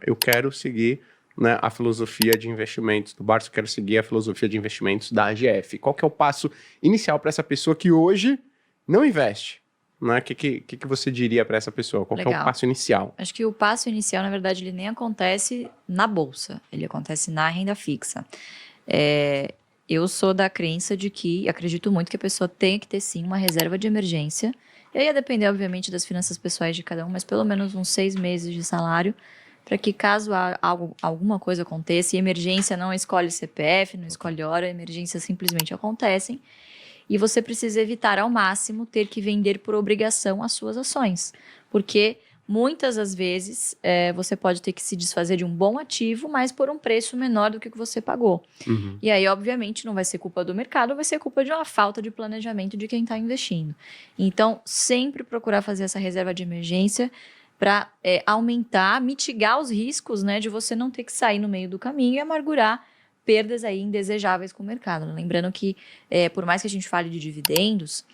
eu quero seguir, né, a filosofia de investimentos do Barça, eu quero seguir a filosofia de investimentos da AGF. Qual que é o passo inicial para essa pessoa que hoje não investe? Né? O que você diria para essa pessoa? Qual que é o passo inicial? Acho que o passo inicial, na verdade, ele nem acontece na bolsa, ele acontece na renda fixa. Eu sou da crença de que, acredito muito que a pessoa tem que ter sim uma reserva de emergência. E aí ia depender, obviamente, das finanças pessoais de cada um, mas pelo menos uns 6 meses de salário, para que caso alguma coisa aconteça, e emergência não escolhe CPF, não escolhe hora, emergências simplesmente acontecem, e você precisa evitar ao máximo ter que vender por obrigação as suas ações, porque muitas das vezes você pode ter que se desfazer de um bom ativo, mas por um preço menor do que você pagou. Uhum. E aí, obviamente, não vai ser culpa do mercado, vai ser culpa de uma falta de planejamento de quem está investindo. Então, sempre procurar fazer essa reserva de emergência para aumentar, mitigar os riscos, né, de você não ter que sair no meio do caminho e amargurar perdas aí indesejáveis com o mercado. Lembrando que, por mais que a gente fale de dividendos,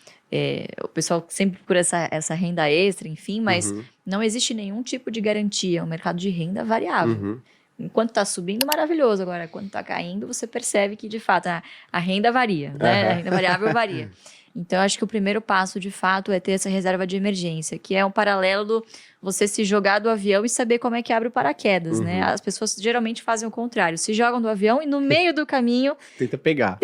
o pessoal sempre procura essa renda extra, enfim, mas não existe nenhum tipo de garantia. É um mercado de renda variável. Uhum. Enquanto está subindo, maravilhoso. Agora, quando está caindo, você percebe que, de fato, a renda varia, né? A renda variável varia. Então, acho que o primeiro passo, de fato, é ter essa reserva de emergência, que é um paralelo do você se jogar do avião e saber como é que abre o paraquedas, né? As pessoas geralmente fazem o contrário. Se jogam do avião e no meio do caminho... Tenta pegar.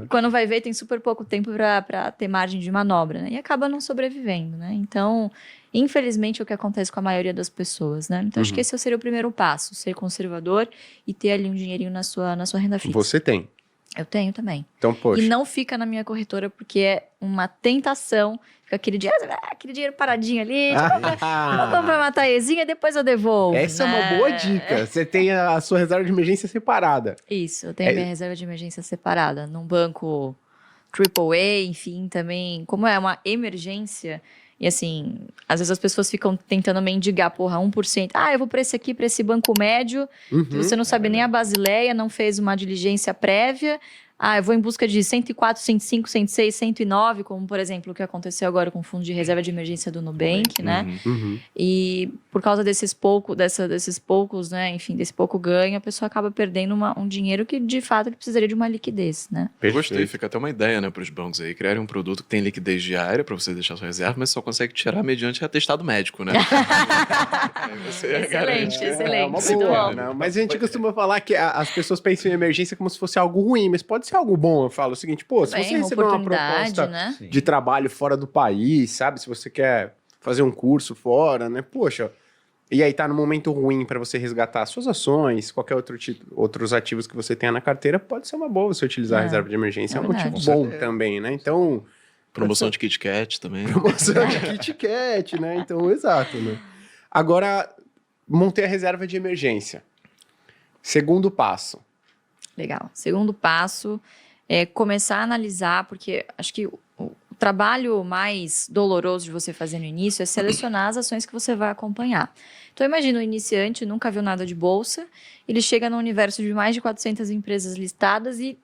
Quando vai ver, tem super pouco tempo para ter margem de manobra, né? E acaba não sobrevivendo, né? Então, infelizmente, é o que acontece com a maioria das pessoas, né? Então, acho que esse seria o primeiro passo. Ser conservador e ter ali um dinheirinho na sua renda fixa. Você tem? Eu tenho também. Então, poxa. E não fica na minha corretora, porque é uma tentação. Fica aquele dinheiro paradinho ali. Vou comprar uma taezinha, depois eu devolvo. Essa é uma boa dica. Você tem a sua reserva de emergência separada. Isso, eu tenho a minha reserva de emergência separada. Num banco AAA, enfim, também. Como é uma emergência... E assim, às vezes as pessoas ficam tentando mendigar, 1%. Eu vou para esse aqui, para esse banco médio. Você não sabe nem a Basileia, não fez uma diligência prévia. Eu vou em busca de 104, 105, 106, 109, como, por exemplo, o que aconteceu agora com o Fundo de Reserva de Emergência do Nubank, né? E por causa desses poucos, né? Enfim, desse pouco ganho, a pessoa acaba perdendo um dinheiro que, de fato, ele precisaria de uma liquidez, né? Eu gostei, fica até uma ideia, né, para os bancos aí, criarem um produto que tem liquidez diária para você deixar sua reserva, mas só consegue tirar mediante atestado médico, né? Excelente. É uma boa, né? Mas a gente costuma falar que as pessoas pensam em emergência como se fosse algo ruim, mas pode ser algo bom. Eu falo o seguinte, se você receber uma proposta, né, de trabalho fora do país, sabe? Se você quer fazer um curso fora, né? Poxa, e aí tá no momento ruim para você resgatar suas ações, qualquer outros ativos que você tenha na carteira, pode ser uma boa você utilizar a reserva de emergência. É um motivo bom também, né? Então... Promoção de Kit Kat também. Promoção de Kit Kat, né? Então, exato, né? Agora, montei a reserva de emergência. Segundo passo. Legal. Segundo passo é começar a analisar, porque acho que o trabalho mais doloroso de você fazer no início é selecionar as ações que você vai acompanhar. Então, imagina um iniciante, nunca viu nada de bolsa, ele chega no universo de mais de 400 empresas listadas e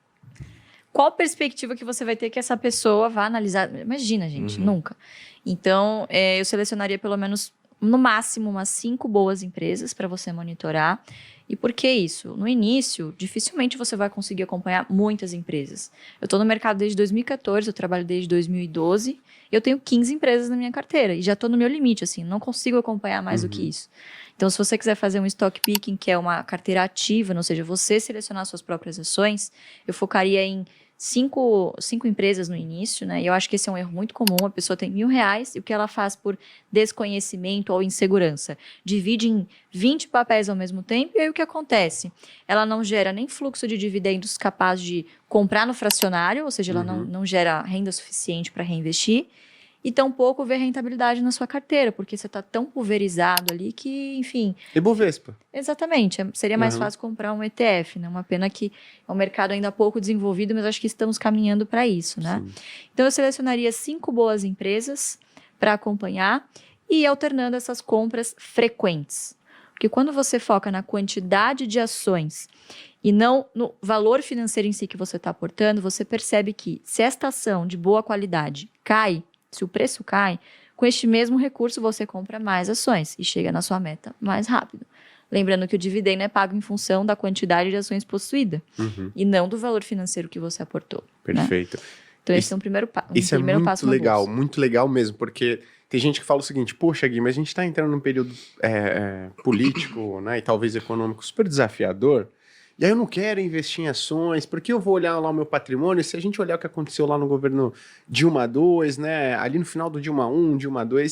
qual perspectiva que você vai ter que essa pessoa vá analisar? Imagina, gente, nunca. Então, eu selecionaria pelo menos, no máximo, umas 5 boas empresas para você monitorar. E por que isso? No início, dificilmente você vai conseguir acompanhar muitas empresas. Eu estou no mercado desde 2014, eu trabalho desde 2012, eu tenho 15 empresas na minha carteira e já estou no meu limite, assim, não consigo acompanhar mais do que isso. Então, se você quiser fazer um stock picking, que é uma carteira ativa, ou seja, você selecionar suas próprias ações, eu focaria em 5 empresas no início, né? E eu acho que esse é um erro muito comum. A pessoa tem R$1.000 e o que ela faz por desconhecimento ou insegurança? Divide em 20 papéis ao mesmo tempo e aí o que acontece? Ela não gera nem fluxo de dividendos capaz de comprar no fracionário, ou seja, ela não gera renda suficiente para reinvestir. E tampouco ver rentabilidade na sua carteira, porque você está tão pulverizado ali que, enfim... E Bovespa. Exatamente. Seria mais fácil comprar um ETF, né? Uma pena que é um mercado ainda pouco desenvolvido, mas acho que estamos caminhando para isso, né? Sim. Então, eu selecionaria 5 boas empresas para acompanhar e ir alternando essas compras frequentes. Porque quando você foca na quantidade de ações e não no valor financeiro em si que você está aportando, você percebe que se esta ação de boa qualidade cai, se o preço cai, com este mesmo recurso você compra mais ações e chega na sua meta mais rápido. Lembrando que o dividendo é pago em função da quantidade de ações possuída e não do valor financeiro que você aportou. Perfeito. Né? Então, esse é um primeiro passo. Isso é muito legal mesmo, porque tem gente que fala o seguinte: poxa, Gui, mas a gente está entrando num período político, né, e talvez econômico super desafiador, e aí eu não quero investir em ações, porque eu vou olhar lá o meu patrimônio, se a gente olhar o que aconteceu lá no governo Dilma II, né, ali no final do Dilma I, Dilma II,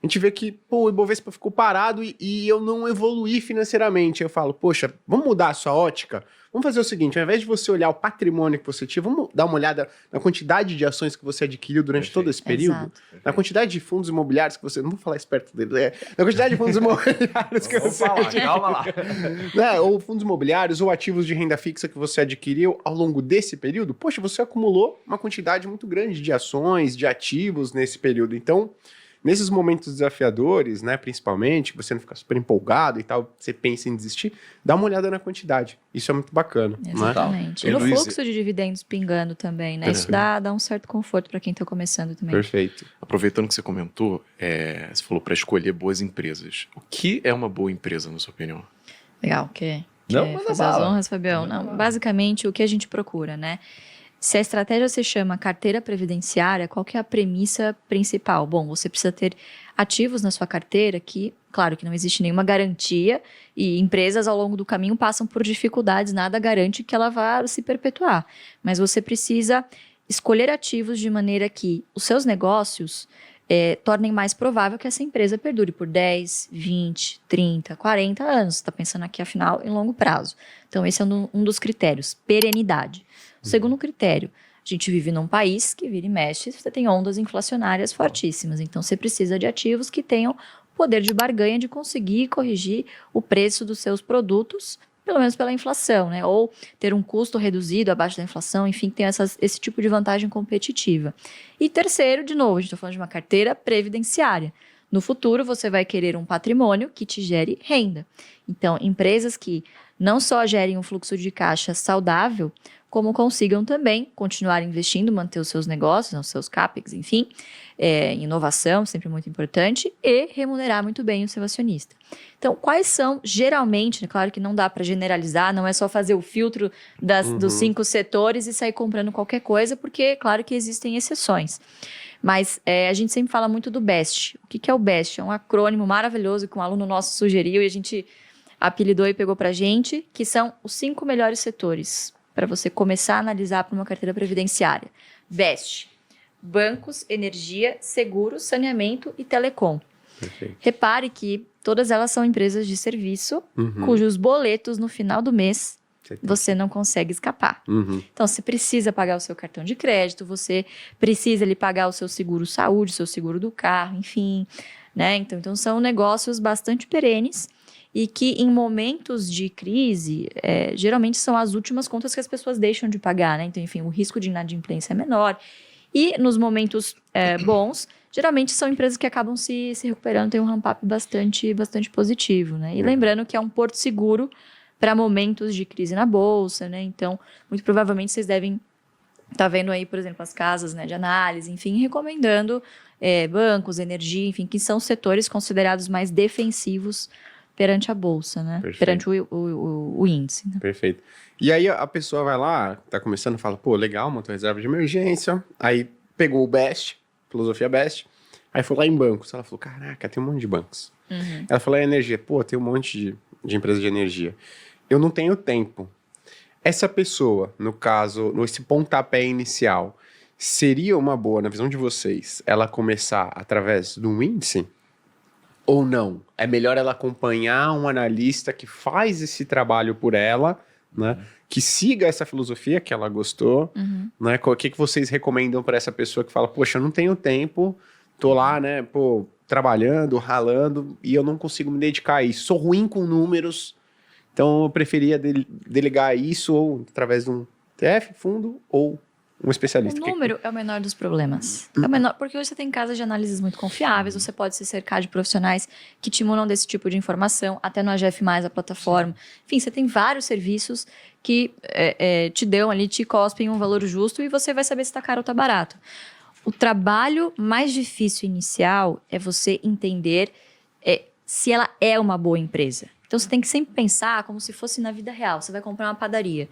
a gente vê que, o Ibovespa ficou parado e eu não evoluí financeiramente. Eu falo, poxa, vamos mudar a sua ótica? Vamos fazer o seguinte, ao invés de você olhar o patrimônio que você tinha, vamos dar uma olhada na quantidade de ações que você adquiriu durante todo esse período, Exato. Na quantidade de fundos imobiliários que você... Não vou falar esperto dele, na quantidade de fundos imobiliários que você adquiriu. Calma lá. Né? Ou fundos imobiliários ou ativos de renda fixa que você adquiriu ao longo desse período. Poxa, você acumulou uma quantidade muito grande de ações, de ativos nesse período. Então, nesses momentos desafiadores, né, principalmente, que você não fica super empolgado e tal, você pensa em desistir, dá uma olhada na quantidade. Isso é muito bacana. Exatamente. Né? E no fluxo de dividendos pingando também, né? Isso dá um certo conforto para quem está começando também. Perfeito. Aproveitando que você comentou, você falou para escolher boas empresas. O que é uma boa empresa, na sua opinião? Legal. Quer Não, fazer as honras, Fabião? Não, basicamente, o que a gente procura, né? Se a estratégia se chama carteira previdenciária, qual que é a premissa principal? Bom, você precisa ter ativos na sua carteira que, claro que não existe nenhuma garantia e empresas ao longo do caminho passam por dificuldades, nada garante que ela vá se perpetuar. Mas você precisa escolher ativos de maneira que os seus negócios tornem mais provável que essa empresa perdure por 10, 20, 30, 40 anos. Você está pensando aqui, afinal, em longo prazo. Então, esse é um dos critérios, perenidade. O segundo critério, a gente vive num país que vira e mexe, você tem ondas inflacionárias fortíssimas. Então, você precisa de ativos que tenham poder de barganha de conseguir corrigir o preço dos seus produtos, pelo menos pela inflação, né? Ou ter um custo reduzido abaixo da inflação, enfim, tem esse tipo de vantagem competitiva. E terceiro, de novo, a gente está falando de uma carteira previdenciária. No futuro, você vai querer um patrimônio que te gere renda. Então, empresas que não só gerem um fluxo de caixa saudável, como consigam também continuar investindo, manter os seus negócios, os seus CAPEX, enfim, inovação, sempre muito importante, e remunerar muito bem o seu acionista. Então, quais são, geralmente, claro que não dá para generalizar, não é só fazer o filtro dos 5 setores e sair comprando qualquer coisa, porque, claro que existem exceções. Mas a gente sempre fala muito do BEST. O que é o BEST? É um acrônimo maravilhoso que um aluno nosso sugeriu e a gente apelidou e pegou para a gente, que são os 5 melhores setores para você começar a analisar para uma carteira previdenciária. BEST: bancos, energia, seguros, saneamento e telecom. Perfeito. Repare que todas elas são empresas de serviço, cujos boletos no final do mês você não consegue escapar. Então, você precisa pagar o seu cartão de crédito, você precisa pagar o seu seguro saúde, o seu seguro do carro, enfim, né? Então são negócios bastante perenes e que em momentos de crise, geralmente são as últimas contas que as pessoas deixam de pagar, né? Então, enfim, o risco de inadimplência é menor. E nos momentos bons, geralmente são empresas que acabam se recuperando, tem um ramp-up bastante positivo, né? E lembrando que é um porto seguro para momentos de crise na bolsa, né? Então, muito provavelmente vocês devem estar vendo aí, por exemplo, as casas, né, de análise, enfim, recomendando bancos, energia, enfim, que são setores considerados mais defensivos perante a bolsa, né? Perfeito. Perante o índice. Né? Perfeito. E aí a pessoa vai lá, tá começando, fala, pô, legal, montou reserva de emergência, aí pegou o BEST, filosofia BEST, aí foi lá em bancos, ela falou, caraca, tem um monte de bancos. Ela falou, energia, pô, tem um monte de empresa de energia. Eu não tenho tempo. Essa pessoa, no caso, nesse pontapé inicial, seria uma boa, na visão de vocês, ela começar através de um índice? Ou não? É melhor ela acompanhar um analista que faz esse trabalho por ela, né? Que siga essa filosofia que ela gostou, né? O que vocês recomendam para essa pessoa que fala, poxa, eu não tenho tempo, tô lá, né, pô, trabalhando, ralando, e eu não consigo me dedicar a isso. Sou ruim com números, então eu preferia delegar isso ou através de um TF, fundo ou um especialista. O número é o menor dos problemas. É o menor, porque hoje você tem casas de análises muito confiáveis, você pode se cercar de profissionais que te munam desse tipo de informação, até no AGF+, a plataforma. Enfim, você tem vários serviços que te dão ali, te cospem um valor justo e você vai saber se está caro ou está barato. o trabalho mais difícil inicial é você entender se ela é uma boa empresa. Então, você tem que sempre pensar como se fosse na vida real. Você vai comprar uma padaria.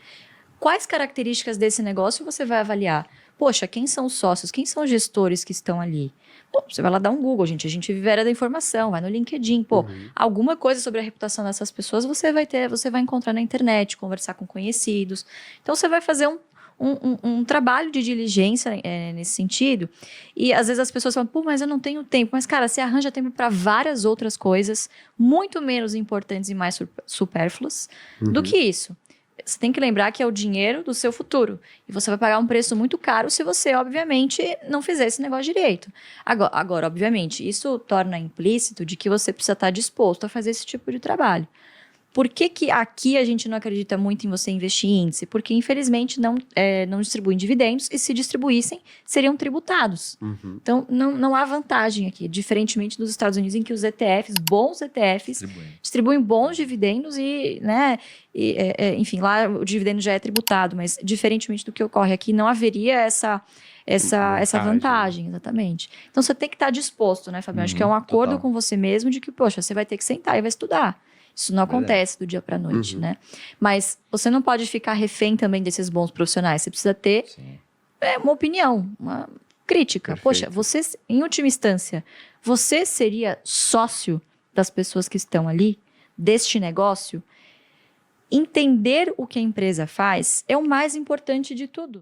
Quais características desse negócio você vai avaliar? Poxa, quem são os sócios? Quem são os gestores que estão ali? Pô, você vai lá dar um Google, gente. A gente vive a era da informação, vai no LinkedIn. Pô, alguma coisa sobre a reputação dessas pessoas você vai encontrar na internet, conversar com conhecidos. Então, você vai fazer um trabalho de diligência nesse sentido. E às vezes as pessoas falam, pô, mas eu não tenho tempo. Mas, cara, você arranja tempo para várias outras coisas, muito menos importantes e mais supérfluas do que isso. Você tem que lembrar que é o dinheiro do seu futuro. E você vai pagar um preço muito caro se você, obviamente, não fizer esse negócio direito. Agora, obviamente, isso torna implícito de que você precisa estar disposto a fazer esse tipo de trabalho. Por que aqui a gente não acredita muito em você investir em índice? Porque, infelizmente, não distribuem dividendos e, se distribuíssem, seriam tributados. Então, não há vantagem aqui, diferentemente dos Estados Unidos, em que os ETFs, bons ETFs, distribuem bons dividendos enfim, lá o dividendo já é tributado, mas, diferentemente do que ocorre aqui, não haveria essa vantagem, exatamente. Então, você tem que estar disposto, né, Fabiano? Acho que é um acordo com você mesmo de que, poxa, você vai ter que sentar e vai estudar. Isso não acontece do dia para a noite, né? Mas você não pode ficar refém também desses bons profissionais. Você precisa ter uma opinião, uma crítica. Perfeito. Poxa, você, em última instância, você seria sócio das pessoas que estão ali, deste negócio? Entender o que a empresa faz é o mais importante de tudo.